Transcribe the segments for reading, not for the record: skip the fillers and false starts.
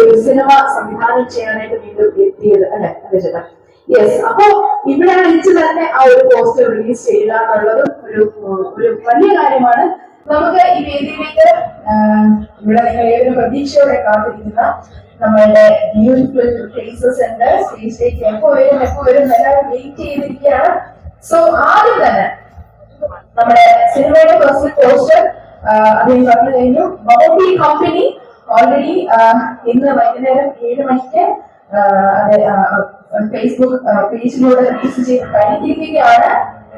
ഒരു സിനിമ സംവിധാനം ചെയ്യാനായിട്ട് വീണ്ടും എത്തിയത് അല്ലെ ചേട്ടാ? യെസ്. അപ്പൊ ഇവിടെ വെച്ച് തന്നെ ആ ഒരു പോസ്റ്റർ റിലീസ് ചെയ്യുക എന്നുള്ളതും ഒരു വലിയ കാര്യമാണ്. നമുക്ക് ഈ വേദിയിലേക്ക് ഇവിടെ നിങ്ങൾ ഏതൊരു പ്രതീക്ഷയോടെ കാത്തിരിക്കുന്ന നമ്മളുടെ ബ്യൂട്ടിഫുൾ ഫേസസ് ഉണ്ട്. സ്റ്റേജിലേക്ക് എപ്പോ വരും എല്ലാവരും വെയിറ്റ് ചെയ്തിരിക്കുകയാണ്. സോ ആദ്യം തന്നെ നമ്മുടെ സിനിമയുടെ ഫസ്റ്റ് പോസ്റ്റർ അദ്ദേഹം പറഞ്ഞു കഴിഞ്ഞു. ബൗണ്ടി കമ്പനി ഓൾറെഡി ഇന്ന് വൈകുന്നേരം 7 മണിക്ക് ഫേസ്ബുക്ക് പേജിലൂടെ റിലീസ് ചെയ്ത് കഴിഞ്ഞിരിക്കുകയാണ്.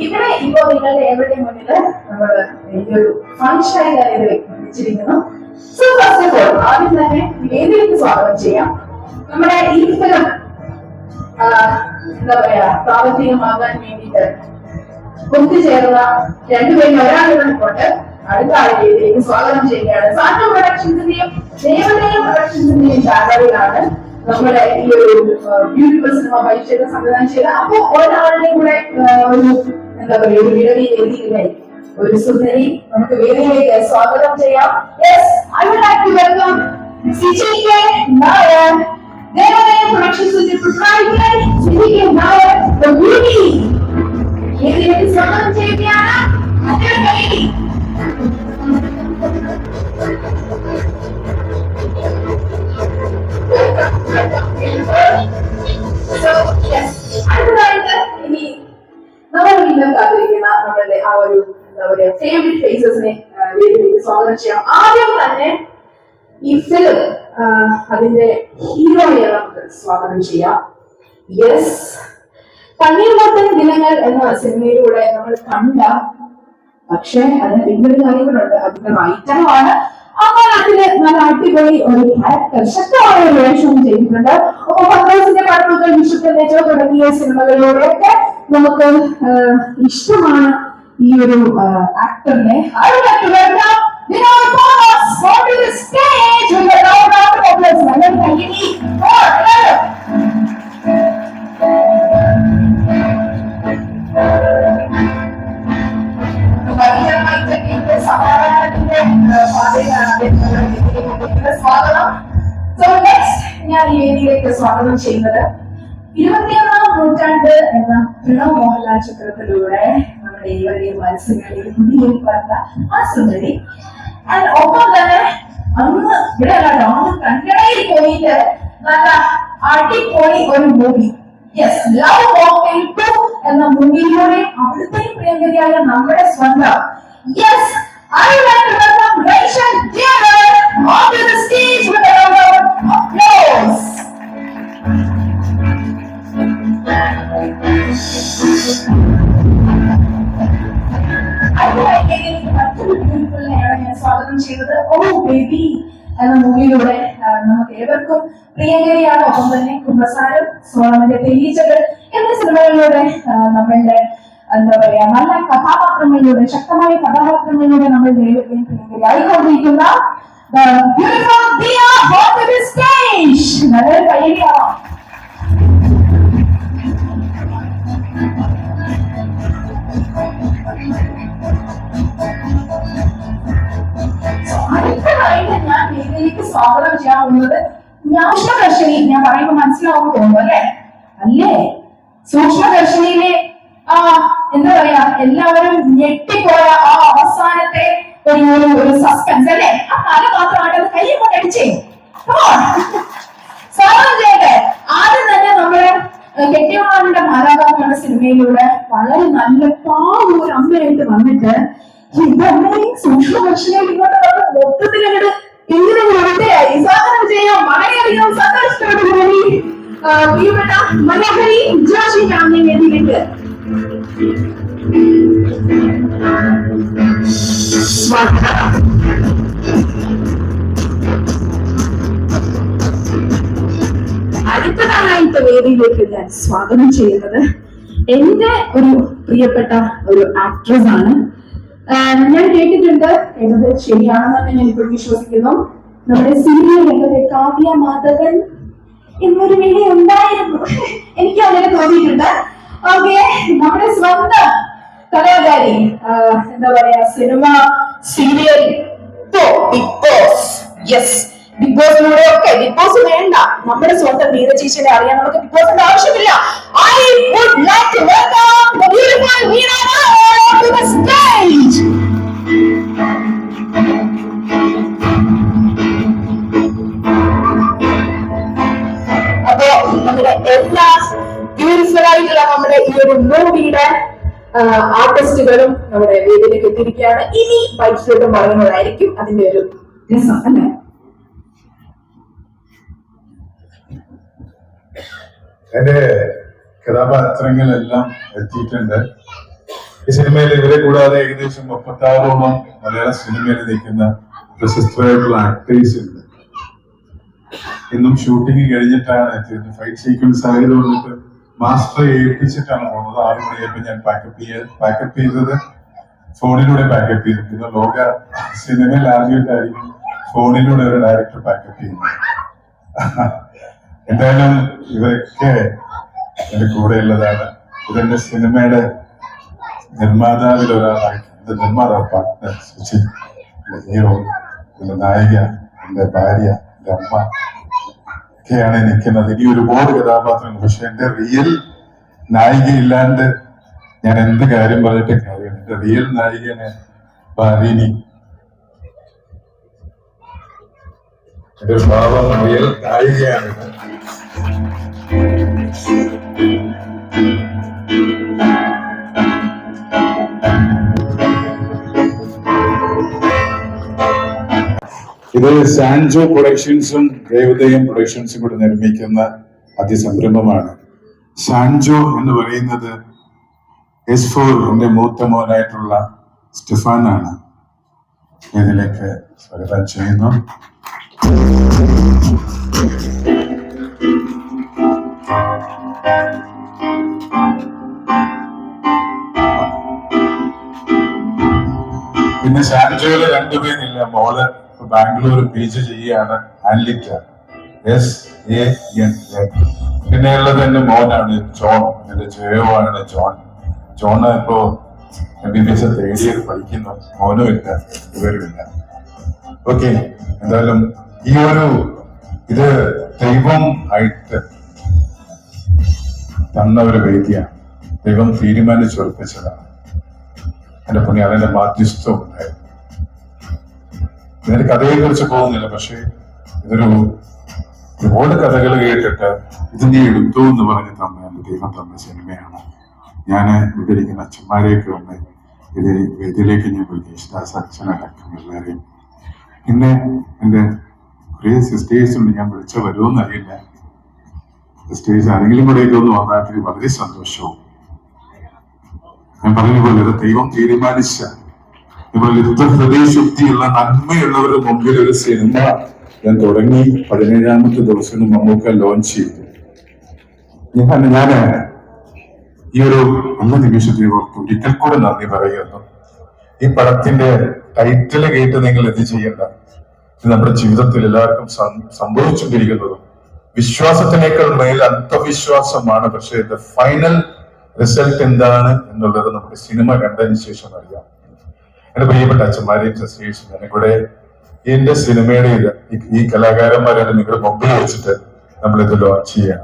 ഇവിടെ ഇപ്പോൾ നിങ്ങളുടെ എവിടെ മുന്നിൽ നമ്മൾ ഈ ഒരു ഫംഗ്ഷനായി തന്നെ വെച്ചിരിക്കുന്നു. സോ ഫസ്റ്റ് ഓഫ് ഓൾ ആദ്യം തന്നെ വേദിയിലേക്ക് സ്വാഗതം ചെയ്യാം. നമ്മുടെ ഈ ഫിലിം എന്താ പറയാ പ്രാവർത്തികമാകാൻ വേണ്ടിയിട്ട് ഒത്തുചേർന്ന രണ്ടുപേരും ഒരാളുകൊണ്ട് അടുത്ത ആളിലേക്ക് സ്വാഗതം ചെയ്യുകയാണ്. സാന്ത്വ പ്രൊഡക്ഷൻസിന്റെയും ദേവദേവ പ്രൊഡക്ഷൻസിന്റെയും ബാനറിലാണ് നമ്മുടെ ഈ ഒരു ബ്യൂട്ടിഫുൾ സിനിമ പരിചയം സംവിധാനം ചെയ്ത. അപ്പൊ ഒരാളുടെയും കൂടെ ഒരു എന്താ പറയുക ഒരു വിടവി വേദിയിലായി ഒരു സുന്ദരി നമുക്ക് വേദിയിലേക്ക് സ്വാഗതം ചെയ്യാം. Yes, I would like to welcome CJK Nair, Devadeva പ്രൊഡക്ഷൻസിന്റെ proprietor CJK Nair, the beauty. വേദിയിലേക്ക് സ്വാഗതം ചെയ്യുകയാണ്. അടുത്തതായിട്ട് ഇനി നമ്മൾ വീണ്ടും കാത്തിരിക്കുന്ന നമ്മളുടെ ആ ഒരു എന്താ പറയുക ഫേവറേറ്റ് ഫേസസിനെ വേദിയിലേക്ക് സ്വാഗതം ചെയ്യാം. ആദ്യം തന്നെ ഈ ഫിലിം അതിന്റെ ഹീറോയെ നമുക്ക് സ്വാഗതം ചെയ്യാം. യെസ്, തണ്ണീർമത്തൻ ദിനങ്ങൾ എന്ന സിനിമയിലൂടെ നമ്മൾ കണ്ട, പക്ഷെ അതിന് പിന്നൊരു കാര്യങ്ങളുണ്ട്. അതിന്റെ റൈറ്ററുമാണ്. അപ്പോൾ അതിന് നല്ല അടിപൊളി ഒരു ക്യാരക്ടർ ശക്തമായ ഒരു വേഷം ചെയ്തിട്ടുണ്ട്. അപ്പൊ പത്രോസിന്റെ പടവുകൾ, വിശുദ്ധ തുടങ്ങിയ സിനിമകളിലൂടെയൊക്കെ നമുക്ക് ഇഷ്ടമാണ് ഈ ഒരു ആക്ടറിനെ. ഞാൻ ഈ വേദിയിലേക്ക് സ്വാഗതം ചെയ്യുന്നത് 21ാം നൂറ്റാണ്ട് എന്ന പ്രണവ് മോഹൻലാൽ ചിത്രത്തിലൂടെ നമ്മുടെ ഏവരുടെയും മനസ്സുകളിൽ കുടിയേറിപ്പറന്ന ആ സുന്ദരി. ഒപ്പം തന്നെ അന്ന് ഇവിടെ അല്ലാട്ടോ, അന്ന് കന്നഡയിൽ പോയിട്ട് നല്ല അടിപൊളി ഒരു മൂവി, യെസ്, ലവ് വാക്കിംഗ് 2 എന്ന മൂവിയിലൂടെ അവിടുത്തെ പ്രിയങ്കരിയായ നമ്മുടെ സ്വന്തം, yes, I would like to welcome Rachel Taylor onto the stage with a round of applause. I would like to മറ്റൊരു ബ്യൂട്ടിഫുളിനെയാണ് ഞാൻ സ്വാഗതം ചെയ്തത്. ഓ ബേബി എന്ന മൂവിയിലൂടെ നമുക്ക് ഏവർക്കും പ്രിയങ്കരിയാണ്. ഒപ്പം തന്നെ കുമ്പസാരം, സോളമന്റെ തെളിയിച്ചകൾ എന്നീ സിനിമകളിലൂടെ നമ്മളുടെ എന്താ പറയാ നല്ല കഥാപാത്രങ്ങളിലൂടെ, ശക്തമായ കഥാപാത്രങ്ങളിലൂടെ നമ്മൾ ദൈവത്തെയും പ്രിയങ്കരിയായിക്കൊണ്ടിരിക്കുന്ന നല്ലൊരു കയ്യടിയാവാം. അടുത്തതായിട്ട് ഞാൻ വേദിയിലേക്ക് സ്വാഗതം ചെയ്യാൻ പോകുന്നത് സൂക്ഷ്മദർശിനി. ഞാൻ പറയുമ്പോൾ മനസ്സിലാവും തോന്നുന്നു അല്ലേ? അല്ലേ? സൂക്ഷ്മദർശിനിയിലെ എന്താ പറയാ എല്ലാവരും ഞെട്ടിപ്പോയ ആ അവസാനത്തെ ഒരു സസ്പെൻസ് അല്ലേ? ആ കല മാത്രമായിട്ട് അത് കയ്യെ കൊണ്ട് അടിച്ചേ. സ്വാഗതം ചെയ്യട്ടെ. ആദ്യം തന്നെ നമ്മുടെ കെട്ടിയവാളുടെ മാതാവ് എന്ന സിനിമയിലൂടെ വളരെ നല്ല ഒരു അമ്മയായിട്ട് വന്നിട്ട് സൂക്ഷ്മദർശിനിയിൽ ഇങ്ങോട്ട് നമ്മൾ മൊത്തത്തിൽ അങ്ങോട്ട് എങ്ങനെ വൃത്തിയായി. സ്വാഗതം ചെയ്യാം. വളരെയധികം സന്തോഷത്തോടുകൂടി പ്രിയപ്പെട്ട മനോഹരി ജോഷി ഫാമിലി വേദിയിലേക്ക് അടുത്തതായിട്ട് വേദിയിലേക്ക് ഞാൻ സ്വാഗതം ചെയ്യുന്നത് എന്റെ ഒരു പ്രിയപ്പെട്ട ഒരു ആക്ട്രസ് ആണ്. ഞാൻ കേട്ടിട്ടുണ്ട്, എന്നത് ശരിയാണെന്നാണ് ഞാൻ ഇപ്പോൾ വിശ്വസിക്കുന്നു. നമ്മുടെ സീരിയൽ രംഗത്തെ കാവ്യ മാധവൻ എന്നൊരു വിളി ഉണ്ടായിരുന്നു, എനിക്ക് അങ്ങനെ തോന്നിയിട്ടുണ്ട്. ഓക്കെ, നമ്മുടെ സ്വന്തം കലാകാരി, എന്താ പറയാ, cinema, serial, Bigg Boss, yes, Bigg ബോസിലൂടെ ഒക്കെ. ബിഗ് ബോസ് വേണ്ട, നമ്മുടെ സ്വന്തം നീത ചേച്ചിനെ അറിയാൻ നമുക്ക് ബിഗ് ബോസിന്റെ ആവശ്യമില്ല. I would like to welcome the beautiful Veena Nair to the stage. അപ്പോ നമ്മുടെ എല്ലാ ബ്യൂട്ടിഫുൾ ആയിട്ടുള്ള നമ്മുടെ ഈ ഒരു മൂവിയുടെ ആർട്ടിസ്റ്റുകളും നമ്മുടെ വേദിയിലേക്ക് എത്തിയിരിക്കുകയാണ്. ഇനി ബൈക്സിലോട്ടും പറയുന്നതായിരിക്കും അതിന്റെ ഒരു രസം അല്ലേ? എന്റെ കഥാപാത്രങ്ങളെല്ലാം എത്തിയിട്ടുണ്ട്. ഈ സിനിമയിൽ ഇവരെ കൂടാതെ ഏകദേശം 36ഓളം മലയാള സിനിമയിൽ നിൽക്കുന്ന പ്രശസ്തരായിട്ടുള്ള ആക്ടേഴ്സ് ഉണ്ട്. ഇന്നും ഷൂട്ടിംഗ് കഴിഞ്ഞിട്ടാണ് എത്തിയത്. ഫൈറ്റ് സീക്വൻസ് ആയതുകൊണ്ടിട്ട് മാസ്റ്ററെ ഏൽപ്പിച്ചിട്ടാണ് പോകുന്നത്. 6 മണിയായപ്പോൾ ഞാൻ പാക്കപ്പ് ചെയ്തത് ഫോണിലൂടെ പാക്കപ്പ് ചെയ്തു. പിന്നെ ലോക സിനിമയിൽ ആദ്യമായിട്ടായിരിക്കും ഫോണിലൂടെ ഒരു ഡയറക്ടർ പാക്കപ്പ് ചെയ്യുന്നത്. എന്തായാലും ഇവരൊക്കെ എന്റെ കൂടെയുള്ളതാണ്. ഇതെന്റെ സിനിമയുടെ നിർമ്മാതാവിൽ ഒരാളായിട്ട് എന്റെ നിർമ്മാതാവ് പാർട്ട്ണർ സുചി, ഹീറോ, എന്റെ നായിക, എന്റെ ഭാര്യ, എന്റെ അമ്മ ഒക്കെയാണ് നിൽക്കുന്നത്. ഇനി ഒരുപാട് കഥാപാത്രങ്ങൾ. പക്ഷെ എന്റെ റിയൽ നായിക ഇല്ലാണ്ട് ഞാൻ എന്ത് കാര്യം പറഞ്ഞിട്ട് കാര്യമാണ്. എന്റെ റിയൽ നായികനെ ഭാര്യനി, എന്റെ ഒരു ഭാവം റിയൽ നായികയാണ്. ഇത് സാൻജോ പ്രൊഡക്ഷൻസും ദേവോദയം പ്രൊഡക്ഷൻസും കൂടെ നിർമ്മിക്കുന്ന അതിസംരംഭമാണ്. സാൻജോ എന്ന് പറയുന്നത് S4 എന്റെ മൂത്ത മോനായിട്ടുള്ള സ്റ്റെഫാനാണ്. ഇതിലേക്ക് സ്വാഗതം ചെയ്യുന്നു. പിന്നെ സാൻജോയില് 2 പേരില്ല. മോള് ബാംഗ്ലൂർ PG ചെയ്യാണ്, ആൻലിറ്റ, SAN. പിന്നെ ഉള്ളത് എന്റെ മോനാണ് ജോൺ. എന്റെ ജയോ ആണ് ജോൺ. ജോണ് ഇപ്പോ MBBS 3rd year പഠിക്കുന്നു. മോനും ഇല്ല, ഇവരുമില്ല. ഓക്കെ, എന്തായാലും ഈ ഒരു ഇത് ദൈവം ആയിട്ട് തന്ന ഒരു വേദിയാണ്. ദൈവം തീരുമാനിച്ചുറപ്പിച്ചതാണ്. എന്റെ പുണ്യ അതിന്റെ മാധ്യസ്ഥം ഉണ്ടായിരുന്നു. ഇതിന്റെ കഥയെ കുറിച്ച് പോകുന്നില്ല, പക്ഷെ ഇതൊരു ഒരുപാട് കഥകൾ കേട്ടിട്ട് ഇതിനെ എടുത്തു എന്ന് പറഞ്ഞ് തന്ന എന്റെ ദൈവം തന്ന സിനിമയാണ്. ഞാൻ ഇവിടെ ഇരിക്കുന്ന അച്ഛന്മാരെയൊക്കെ വന്ന് ഇത് വേദിയിലേക്ക് ഞാൻ യേശുദാസ് അച്ഛനടക്കം എല്ലാവരെയും, പിന്നെ എന്റെ കുറേ സിസ്റ്റേഴ്സ് ഉണ്ട്. ഞാൻ വിളിച്ച വരുമോന്ന് അറിയില്ല. സിസ്റ്റേഴ്സ് ആരെങ്കിലും കൂടെയൊക്കെ ഒന്ന് വന്നാൽ വളരെ സന്തോഷവും. ഞാൻ പറഞ്ഞ പോലെ ഇത് ദൈവം തീരുമാനിച്ച ഇത്ര ഹൃദയശുദ്ധിയുള്ള നന്മയുള്ളവരുടെ മുമ്പിൽ ഒരു സിനിമ ഞാൻ തുടങ്ങി 17ാമത്തെ ദിവസം മമ്മൂക്ക ലോഞ്ച് ചെയ്തു. ഞാൻ ഈ ഒരു നല്ല നിമിഷത്തെ ഓർത്ത് ഒരിക്കൽ കൂടെ നന്ദി പറയുന്നു. ഈ പടത്തിന്റെ ടൈറ്റിൽ കേട്ട് നിങ്ങൾ എന്ത് ചെയ്യേണ്ട, ഇത് നമ്മുടെ ജീവിതത്തിൽ എല്ലാവർക്കും സംഭവിച്ചുകൊണ്ടിരിക്കുന്നതും വിശ്വാസത്തിനേക്കാൾ മേൽ അന്ധവിശ്വാസമാണ്. പക്ഷെ ഇത് ഫൈനൽ റിസൾട്ട് എന്താണ് എന്നുള്ളത് നമുക്ക് സിനിമ കണ്ടതിന് ശേഷം അറിയാം. എന്റെ പ്രിയപ്പെട്ട അച്ഛന്മാരെയും സിസ്റ്റേഴ്സും ഇവിടെ എന്റെ സിനിമയുടെ ഈ കലാകാരന്മാരെ നിങ്ങളുടെ മുമ്പിൽ വെച്ചിട്ട് നമ്മളിത് ലോഞ്ച് ചെയ്യാം.